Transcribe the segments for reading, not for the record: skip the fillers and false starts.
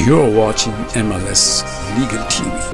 You're watching MLS Legal TV.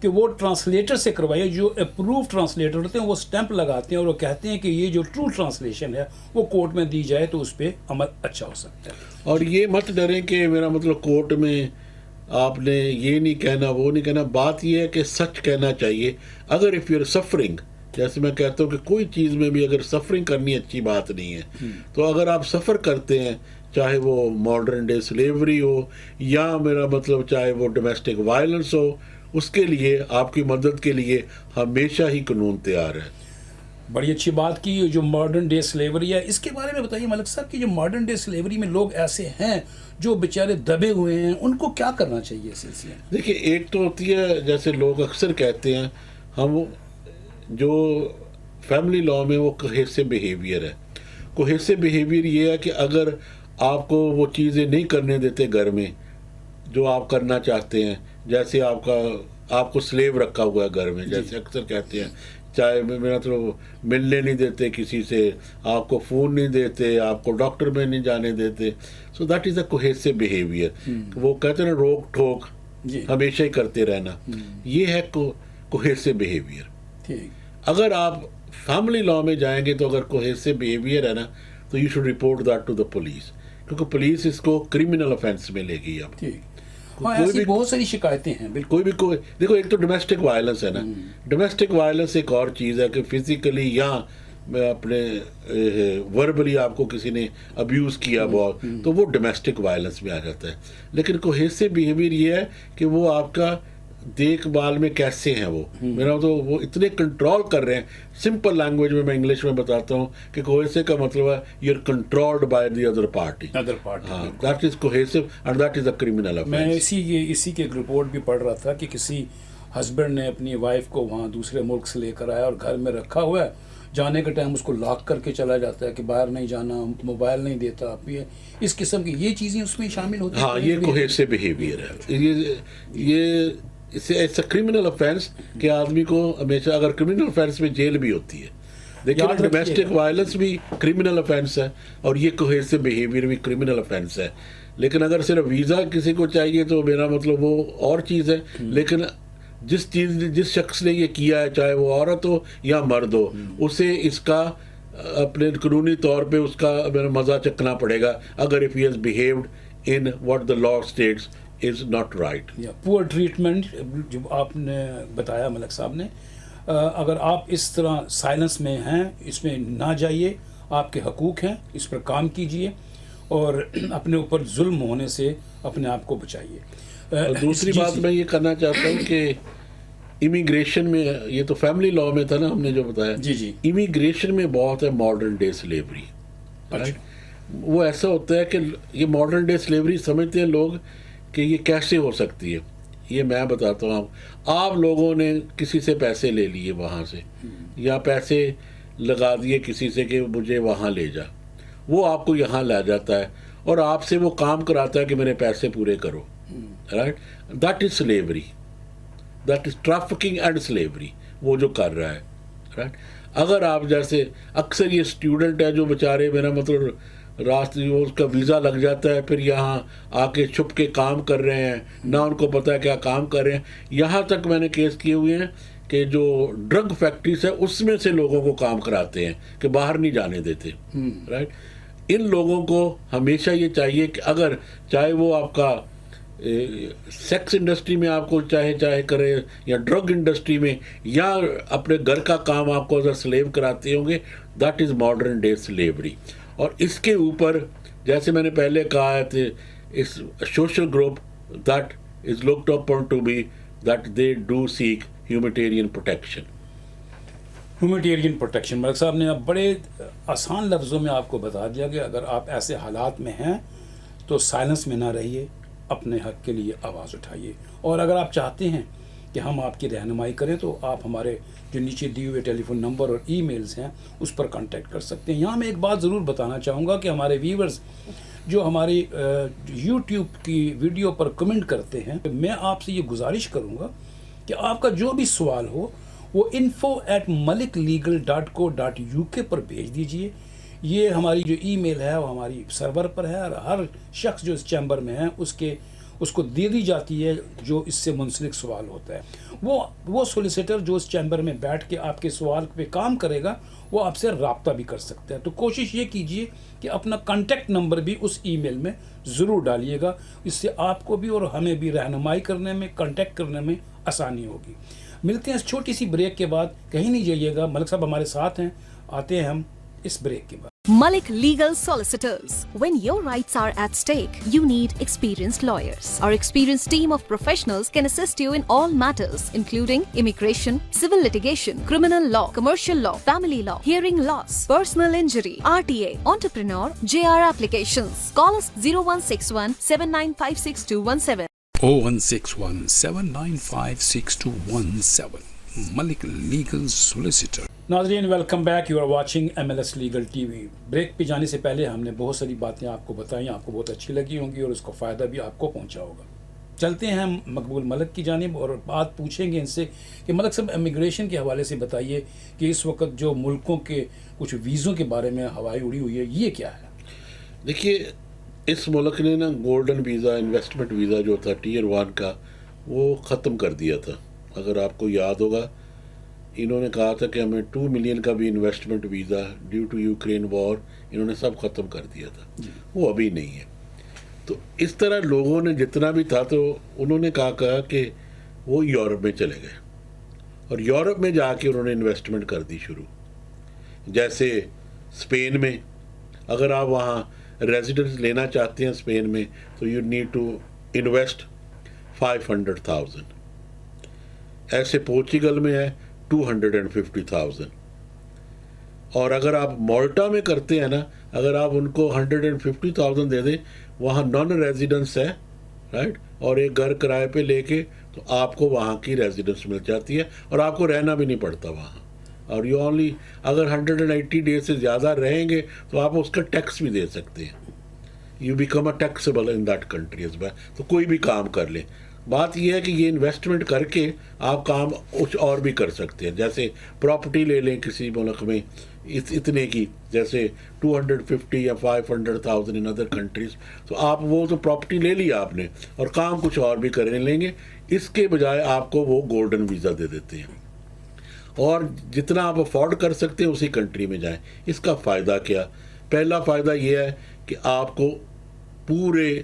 کہ وہ translator سے کروائیے. جو اپروو ٹرانسلیٹر ہوتے ہیں وہ اسٹیمپ لگاتے ہیں اور وہ کہتے ہیں کہ یہ جو ٹرو ٹرانسلیشن ہے وہ کورٹ میں دی جائے تو اس پہ عمل اچھا ہو سکتا ہے. اور یہ مت ڈریں کہ میرا مطلب کورٹ میں آپ نے یہ نہیں کہنا وہ نہیں کہنا. بات یہ ہے کہ سچ کہنا چاہیے. اگر اف یو آر سفرنگ، جیسے میں کہتا ہوں کہ کوئی چیز میں بھی اگر سفرنگ کرنی اچھی بات نہیں ہے، تو اگر آپ سفر کرتے ہیں، چاہے وہ ماڈرن ڈے سلیوری ہو یا میرا مطلب چاہے وہ ڈومیسٹک وائلنس ہو، اس کے لیے آپ کی مدد کے لیے ہمیشہ ہی قانون تیار ہے. بڑی اچھی بات کی. جو ماڈرن ڈے سلیوری ہے اس کے بارے میں بتائیے ملک صاحب کہ جو ماڈرن ڈے سلیوری میں لوگ ایسے ہیں جو بیچارے دبے ہوئے ہیں، ان کو کیا کرنا چاہیے اس سلسلے میں؟ دیکھیے، ایک تو ہوتی ہے جیسے لوگ اکثر کہتے ہیں ہم جو فیملی لاء میں وہ کوہیسو بیہیویئر ہے. کوہیسو بیہیویئر یہ ہے کہ اگر آپ کو وہ چیزیں نہیں کرنے دیتے گھر میں جو آپ کرنا چاہتے ہیں، جیسے آپ کو سلیو رکھا ہوا ہے گھر میں، جیسے اکثر کہتے ہیں، چاہے میرا تو ملنے نہیں دیتے کسی سے، آپ کو فون نہیں دیتے، آپ کو ڈاکٹر میں نہیں جانے دیتے. So that is a cohesive behaviour. وہ کہتے ہیں نا روک ٹھوک ہمیشہ ہی کرتے رہنا، یہ ہے کوہیسو بیہیویئر. ٹھیک. اگر آپ فیملی لاء میں جائیں گے تو اگر کوہیسو بیہیویئر ہے نا تو you should report that to the police, کیونکہ پولیس اس کو کرمنل افینس میں لے گی. اب ٹھیک. ہاں، ایسی بہت ساری شکایتیں ہیں. بالکل. کوئی دیکھو، ایک تو ڈومیسٹک وائلنس ہے نا. ڈومیسٹک وائلنس ایک اور چیز ہے کہ فزیکلی یا اپنے وربلی آپ کو کسی نے ابیوز کیا بہت، تو وہ ڈومیسٹک وائلنس میں آ جاتا ہے. لیکن کوہیسو بیہیویئر یہ ہے کہ وہ آپ کا دیکھ بھال میں کیسے ہیں، میرا تو وہ اتنے کنٹرول کر رہے ہیں. سمپل لینگویج میں انگلش میں بتاتا ہوں کہ کوہیسو کا مطلب ہے you are controlled by the other party. ہاں، دیٹ از کوہیسو and that is a criminal offence. میں اسی کی ایک رپورٹ بھی پڑھ رہا تھا کہ کسی ہسبینڈ نے اپنی وائف کو وہاں دوسرے ملک سے لے کر آیا اور گھر میں رکھا ہوا ہے. جانے کے ٹائم اس کو لاک کر کے چلا جاتا ہے کہ باہر نہیں جانا، موبائل نہیں دیتا. اس قسم کی یہ چیزیں اس میں شامل ہوتی ہیں. ہاں، یہ کوہیسو بیہیویئر ہے. یہ ایسا کرمنل افینس کہ آدمی کو ہمیشہ، اگر کرمنل افینس میں جیل بھی ہوتی ہے. دیکھیے، ڈومیسٹک وائلنس بھی کرمنل افینس ہے اور یہ کوہیسو بیہیویئر بھی کرمنل افینس ہے. لیکن اگر صرف ویزا کسی کو چاہیے تو میرا مطلب وہ اور چیز ہے. لیکن جس شخص نے یہ کیا ہے، چاہے وہ عورت ہو یا مرد ہو، اسے اس کا اپنے قانونی طور پہ اس کا میرا مزہ چکنا پڑے گا اگر if he has behaved in what the law states is not right. پور ٹریٹمنٹ جو آپ نے بتایا ملک صاحب نے، اگر آپ اس طرح سائلنس میں ہیں، اس میں نہ جائیے. آپ کے حقوق ہیں، اس پر کام کیجیے اور اپنے اوپر ظلم ہونے سے اپنے آپ کو بچائیے. دوسری بات میں یہ کرنا چاہتا ہوں کہ امیگریشن میں، یہ تو فیملی لاء میں تھا نا ہم نے جو بتایا، امیگریشن میں بہت ہے ماڈرن ڈے سلیوری. وہ ایسا ہوتا ہے کہ یہ ماڈرن ڈے سلیوری سمجھتے ہیں لوگ کہ یہ کیسے ہو سکتی ہے. یہ میں بتاتا ہوں. آپ لوگوں نے کسی سے پیسے لے لیے وہاں سے، یا پیسے لگا دیے کسی سے کہ مجھے وہاں لے جا. وہ آپ کو یہاں لا جاتا ہے اور آپ سے وہ کام کراتا ہے کہ میرے پیسے پورے کرو. Right, that is slavery. That is trafficking and slavery, وہ جو کر رہا ہے. رائٹ. اگر آپ جیسے اکثر یہ اسٹوڈنٹ ہے جو بیچارے میرا مطلب راستے اس کا ویزا لگ جاتا ہے، پھر یہاں آ کے چھپ کے کام کر رہے ہیں، نہ ان کو پتہ ہے کیا کام کر رہے ہیں. یہاں تک میں نے کیس کیے ہوئے ہیں کہ جو ڈرگ فیکٹریز ہے اس میں سے لوگوں کو کام کراتے ہیں کہ باہر نہیں جانے دیتے. رائٹ. ان لوگوں کو ہمیشہ یہ چاہیے کہ اگر چاہے وہ آپ کا سیکس انڈسٹری میں آپ کو چاہے کرے، یا ڈرگ انڈسٹری میں، یا اپنے گھر کا کام آپ کو اگر سلیو کراتے ہوں گے، that is modern day slavery. اور اس کے اوپر جیسے میں نے پہلے کہا ہے، اس social group that is looked upon to be that they do seek humanitarian protection. Humanitarian protection ملک صاحب نے اب بڑے آسان لفظوں میں آپ کو بتا دیا کہ اگر آپ ایسے حالات میں ہیں تو سائلنس میں نہ رہیے، اپنے حق کے لیے آواز اٹھائیے. اور اگر آپ چاہتے ہیں کہ ہم آپ کی رہنمائی کریں تو آپ ہمارے جو نیچے دیے ہوئے ٹیلی فون نمبر اور ای میلز ہیں اس پر کانٹیکٹ کر سکتے ہیں. یہاں میں ایک بات ضرور بتانا چاہوں گا کہ ہمارے ویورز جو ہماری یوٹیوب کی ویڈیو پر کمنٹ کرتے ہیں، میں آپ سے یہ گزارش کروں گا کہ آپ کا جو بھی سوال ہو وہ info@maliklegal.co.uk پر بھیج دیجئے. یہ ہماری جو ای میل ہے وہ ہماری سرور پر ہے، اور ہر شخص جو اس چیمبر میں ہے اس کے اس کو دے دی جاتی ہے جو اس سے منسلک سوال ہوتا ہے. وہ سولیسیٹر جو اس چیمبر میں بیٹھ کے آپ کے سوال پہ کام کرے گا وہ آپ سے رابطہ بھی کر سکتا ہے. تو کوشش یہ کیجئے کہ اپنا کانٹیکٹ نمبر بھی اس ای میل میں ضرور ڈالیے گا. اس سے آپ کو بھی اور ہمیں بھی رہنمائی کرنے میں، کانٹیکٹ کرنے میں آسانی ہوگی. ملتے ہیں اس چھوٹی سی بریک کے بعد. کہیں نہیں جائیے گا، ملک صاحب ہمارے ساتھ ہیں. آتے ہیں ہم اس بریک کے بعد. Malik Legal Solicitors. When your rights are at stake, you need experienced lawyers. Our experienced team of professionals can assist you in all matters, including immigration, civil litigation, criminal law, commercial law, family law, hearing loss, personal injury, RTA, entrepreneur, JR applications. Call us 0161 7956 0161 7956217. Malik Legal Solicitor. ناظرین welcome back. You are watching MLS legal T V. Break پہ جانے سے پہلے ہم نے بہت ساری باتیں آپ کو بتائیں، آپ کو بہت اچھی لگی ہوں گی اور اس کا فائدہ بھی آپ کو پہنچا ہوگا. چلتے ہیں ہم مقبول ملک کی جانب اور بات پوچھیں گے ان سے کہ ملک صاحب امیگریشن کے حوالے سے بتائیے کہ اس وقت جو ملکوں کے کچھ ویزوں کے بارے میں ہوائیں اڑی ہوئی ہے یہ کیا ہے؟ دیکھیے اس ملک نے نا گولڈن ویزا، انویسٹمنٹ ویزا جو تھا ٹیئر 1 کا وہ ختم کر دیا تھا. اگر آپ کو یاد ہوگا انہوں نے کہا تھا کہ ہمیں 2 ملین کا بھی investment visa due to Ukraine war انہوں نے سب ختم کر دیا تھا. وہ ابھی نہیں ہے. تو اس طرح لوگوں نے جتنا بھی تھا تو انہوں نے کہا کہ وہ یورپ میں چلے گئے اور یورپ میں جا کے انہوں نے انویسٹمنٹ کر دی شروع. جیسے اسپین میں اگر آپ وہاں ریزیڈنس لینا چاہتے ہیں اسپین میں تو یو نیڈ ٹو انویسٹ 500,000. ایسے پورچیگل میں ہے 250,000. اور اگر آپ مالٹا میں کرتے ہیں نا، اگر آپ ان کو 150,000 دے دیں، وہاں نان ریزیڈنس ہے رائٹ، اور ایک گھر کرائے پہ لے کے تو آپ کو وہاں کی ریزیڈنس مل جاتی ہے اور آپ کو رہنا بھی نہیں پڑتا وہاں. اور یو اونلی اگر 180 ڈیز سے زیادہ رہیں گے تو آپ اس کا ٹیکس بھی دے سکتے ہیں. You become a taxable in that country as well. تو کوئی بھی کام کر لیں. بات یہ ہے کہ یہ انویسٹمنٹ کر کے آپ کام کچھ اور بھی کر سکتے ہیں. جیسے پراپرٹی لے لیں کسی ملک میں اتنے کی، جیسے 250 یا 500,000 ان ادر کنٹریز، تو آپ وہ تو پراپرٹی لے لی آپ نے اور کام کچھ اور بھی کرنے لیں گے. اس کے بجائے آپ کو وہ گولڈن ویزا دے دیتے ہیں اور جتنا آپ افورڈ کر سکتے ہیں اسی کنٹری میں جائیں. اس کا فائدہ کیا؟ پہلا فائدہ یہ ہے کہ آپ کو پورے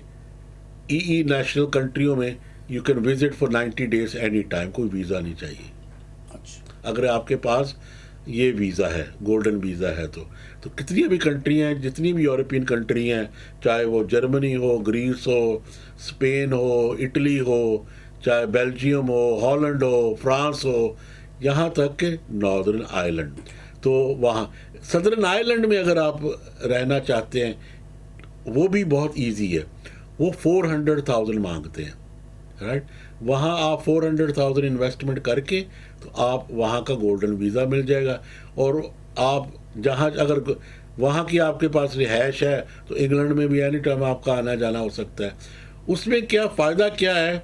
ای نیشنل کنٹریوں میں you can visit for 90 days any time. کوئی ویزا نہیں چاہیے. اگر آپ کے پاس یہ ویزا ہے، گولڈن ویزا ہے تو کتنی بھی کنٹری ہیں، جتنی بھی یورپین کنٹری ہیں، چاہے وہ جرمنی ہو، گریس ہو، اسپین ہو، اٹلی ہو، چاہے بیلجیم ہو، ہالینڈ ہو، فرانس ہو، یہاں تک کہ ناردرن آئرلینڈ. تو وہاں صدرن آئرلینڈ میں اگر آپ رہنا چاہتے ہیں وہ بھی بہت ایزی ہے. وہ 400,000 مانگتے ہیں رائٹ. وہاں آپ 400,000 انویسٹمنٹ کر کے تو آپ وہاں کا گولڈن ویزا مل جائے گا. اور آپ جہاں اگر وہاں کی آپ کے پاس رہائش ہے تو انگلینڈ میں بھی اینی ٹائم آپ کا آنا جانا ہو سکتا ہے. اس میں کیا فائدہ کیا ہے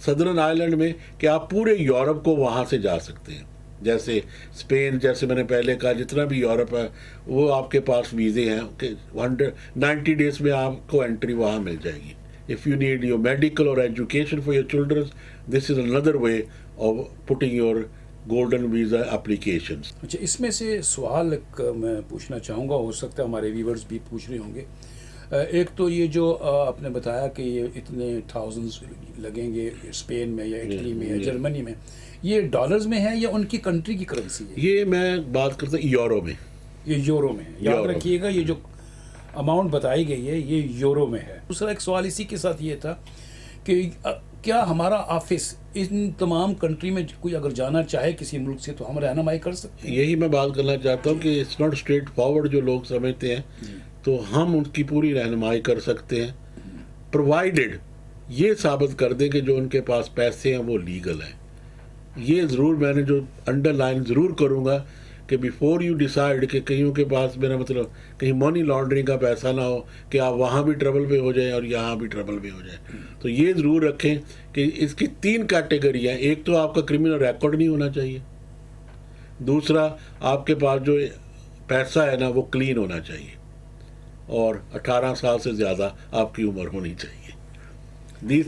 صدرن آئرلینڈ میں کہ آپ پورے یورپ کو وہاں سے جا سکتے ہیں. جیسے اسپین، جیسے میں نے پہلے کہا، جتنا بھی یورپ ہے وہ آپ کے پاس ویزے ہیں کہ 190 days میں آپ کو انٹری وہاں مل جائے گی. If you need your medical or education for your children, this is another way of putting your golden visa applications. اچھا، اس میں سے سوال ایک میں پوچھنا چاہوں گا، ہو سکتا ہے ہمارے ویورز بھی پوچھ رہے ہوں گے. ایک تو یہ جو آپ نے بتایا کہ یہ اتنے تھاؤزنڈز لگیں گے اسپین میں یا اٹلی میں یا جرمنی میں، یہ ڈالرز میں ہے یا ان کی کنٹری کی کرنسی ہے؟ یہ میں بات کرتا ہوں یورو میں. یہ یورو میں ہے. یاد رکھیے گا یہ جو اماؤنٹ بتائی گئی ہے یہ یورو میں ہے. دوسرا ایک سوال اسی کے ساتھ یہ تھا کہ کیا ہمارا آفس ان تمام کنٹری میں کوئی اگر جانا چاہے کسی ملک سے تو ہم رہنمائی کر سکتے ہیں؟ یہی میں بات کرنا چاہتا ہوں کہ اٹس ناٹ اسٹریٹ فارورڈ جو لوگ سمجھتے ہیں، تو ہم ان کی پوری رہنمائی کر سکتے ہیں پرووائڈیڈ یہ ثابت کر دیں کہ جو ان کے پاس پیسے ہیں وہ لیگل ہیں. یہ ضرور میں نے جو انڈر لائن ضرور کروں گا کہ بیفور یو ڈیسائیڈ کہ کئیوں کے پاس میرا مطلب کہیں منی لانڈرنگ کا پیسہ نہ ہو کہ آپ وہاں بھی ٹربل پہ ہو جائیں اور یہاں بھی ٹربل پہ ہو جائیں. تو یہ ضرور رکھیں کہ اس کی 3 کیٹیگری ہیں. ایک تو آپ کا کرمنل ریکارڈ نہیں ہونا چاہیے. دوسرا آپ کے پاس جو پیسہ ہے نا وہ کلین ہونا چاہیے. اور 18 سال سے زیادہ آپ کی عمر ہونی چاہیے. these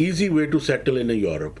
easy way to settle in Europe.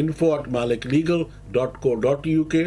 info@maliklegal.co.uk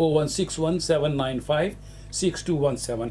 01617956217.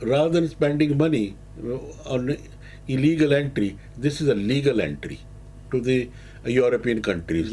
rather than spending money on illegal entry, this is a legal entry to the European countries.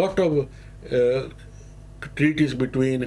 lot of treaties between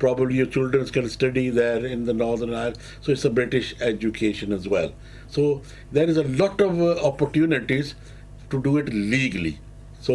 Probably your children can study there in the Northern Ireland. So it's a British education as well. So there is a lot of opportunities to do it legally. So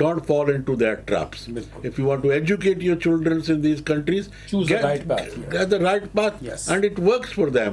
don't fall into their traps. If you want to educate your children in these countries, choose the right path. Get the right path, and it works for them.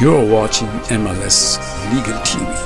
You're watching MLS Legal TV.